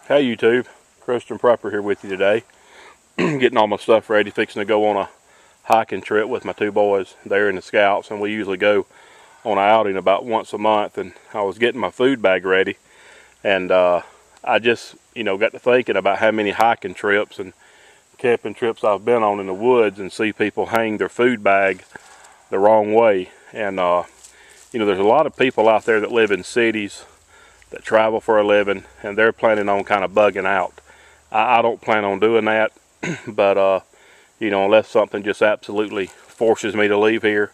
Hey YouTube, Christian Prepper here with you today. Getting all my stuff ready, fixing to go on a hiking trip with my two boys. They're in the Scouts, and we usually go on an outing about once a month. And I was getting my food bag ready, and I just, got to thinking about how many hiking trips and camping trips I've been on in the woods and see people hang their food bag the wrong way. And there's a lot of people out there that live in cities that travel for a living, and they're planning on kind of bugging out. I don't plan on doing that, but unless something just absolutely forces me to leave here.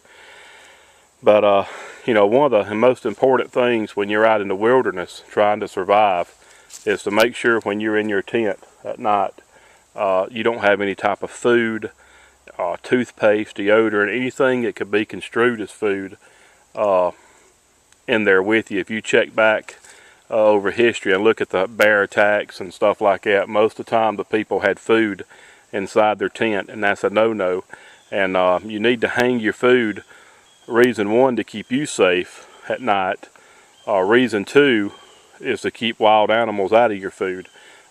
But one of the most important things when you're out in the wilderness trying to survive is to make sure when you're in your tent at night you don't have any type of food, toothpaste, deodorant, anything that could be construed as food in there with you. If you check back over history and look at the bear attacks and stuff like that, most of the time the people had food inside their tent, and that's a no-no. And you need to hang your food, reason one, to keep you safe at night. Reason two is to keep wild animals out of your food.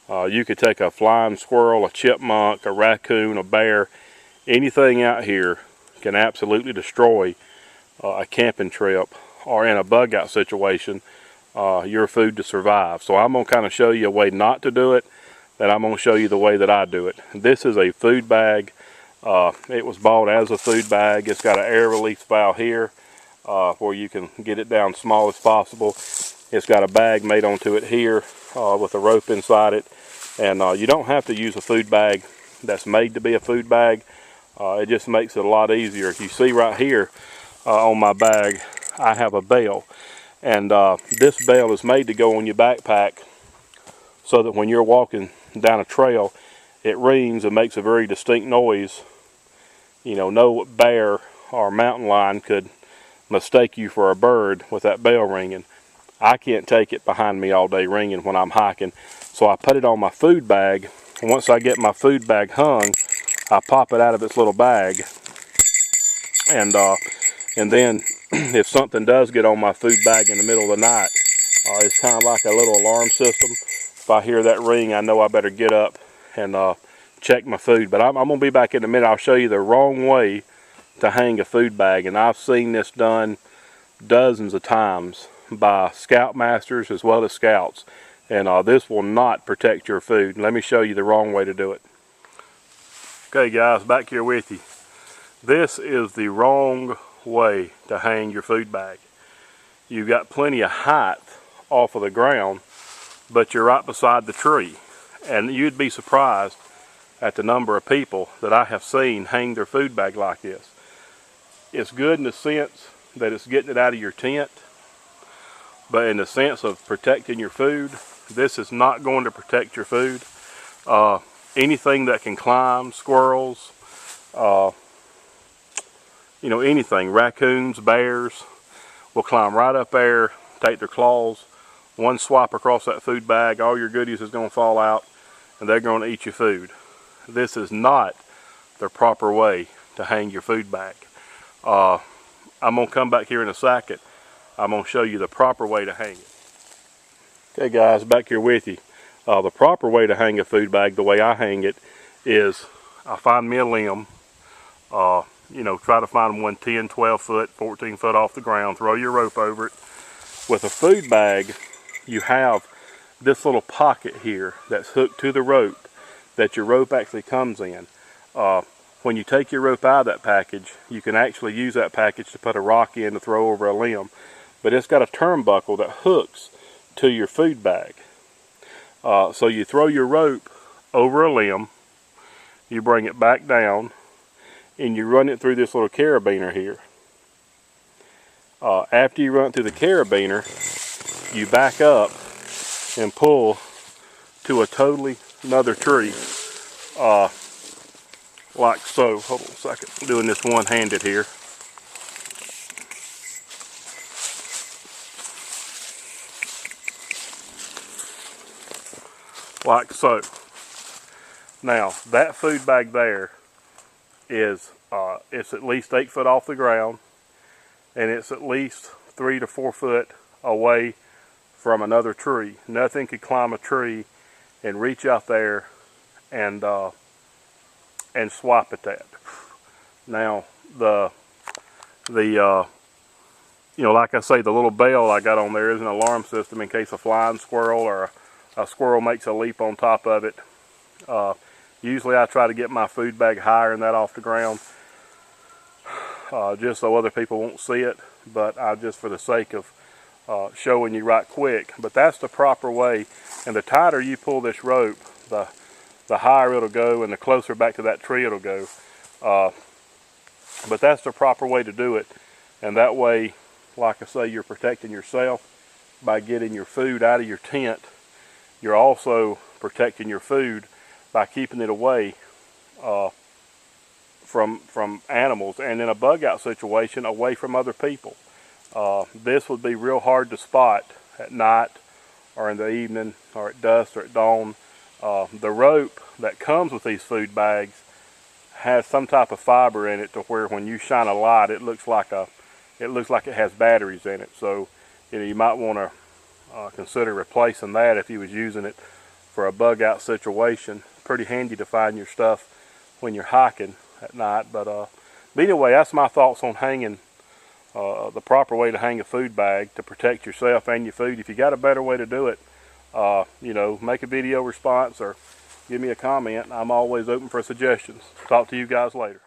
You could take a flying squirrel, a chipmunk, a raccoon, a bear, anything out here can absolutely destroy a camping trip or in a bug out situation your food to survive. So I'm going to kind of show you a way not to do it, and I'm going to show you the way that I do it. This is a food bag. It was bought as a food bag. It's got an air release valve here where you can get it down small as possible. It's got a bag made onto it here with a rope inside it, and you don't have to use a food bag that's made to be a food bag. It just makes it a lot easier. You see right here on my bag I have a bell. And this bell is made to go on your backpack so that when you're walking down a trail, it rings and makes a very distinct noise. No bear or mountain lion could mistake you for a bird with that bell ringing. I can't take it behind me all day ringing when I'm hiking. So I put it on my food bag, and once I get my food bag hung, I pop it out of its little bag. And then if something does get on my food bag in the middle of the night, it's kind of like a little alarm system. If I hear that ring, I know I better get up and check my food. But I'm going to be back in a minute. I'll show you the wrong way to hang a food bag. And I've seen this done dozens of times by Scoutmasters as well as Scouts. And this will not protect your food. Let me show you the wrong way to do it. Okay guys, back here with you. This is the wrong way to hang your food bag. You've got plenty of height off of the ground, but you're right beside the tree, and you'd be surprised at the number of people that I have seen hang their food bag like this. It's good in the sense that it's getting it out of your tent, but in the sense of protecting your food, this is not going to protect your food. Anything that can climb, squirrels, anything, raccoons, bears, will climb right up there, take their claws, one swipe across that food bag, all your goodies is going to fall out, and they're going to eat your food. This is not the proper way to hang your food bag. I'm going to come back here in a second. I'm going to show you the proper way to hang it. Okay guys, back here with you. The proper way to hang a food bag, the way I hang it, is I find me a limb. Try to find one 10, 12 foot, 14 foot off the ground, throw your rope over it. With a food bag, you have this little pocket here that's hooked to the rope that your rope actually comes in. When you take your rope out of that package, you can actually use that package to put a rock in to throw over a limb. But it's got a turnbuckle that hooks to your food bag. So you throw your rope over a limb, you bring it back down, and you run it through this little carabiner here. After you run it through the carabiner, you back up and pull to a totally another tree, like so. Hold on a second, I'm doing this one-handed here. Like so. Now that food bag there is it's at least 8 foot off the ground, and it's at least 3 to 4 foot away from another tree. Nothing could climb a tree and reach out there and swipe at that. Now you know, like I say, the little bell I got on there is an alarm system in case a flying squirrel or a squirrel makes a leap on top of it. Usually I try to get my food bag higher than that off the ground, just so other people won't see it, but just for the sake of showing you right quick. But that's the proper way, and the tighter you pull this rope, the higher it'll go and the closer back to that tree it'll go. But that's the proper way to do it, and that way, like I say, you're protecting yourself by getting your food out of your tent. You're also protecting your food by keeping it away from animals, and in a bug out situation, away from other people. This would be real hard to spot at night or in the evening or at dusk or at dawn. The rope that comes with these food bags has some type of fiber in it to where when you shine a light, it looks like it has batteries in it. So you know, you might want to consider replacing that if you was using it for a bug out situation. Pretty handy to find your stuff when you're hiking at night. But anyway, that's my thoughts on hanging, the proper way to hang a food bag to protect yourself and your food. If you got a better way to do it, you know, make a video response or give me a comment. I'm always open for suggestions. Talk to you guys later.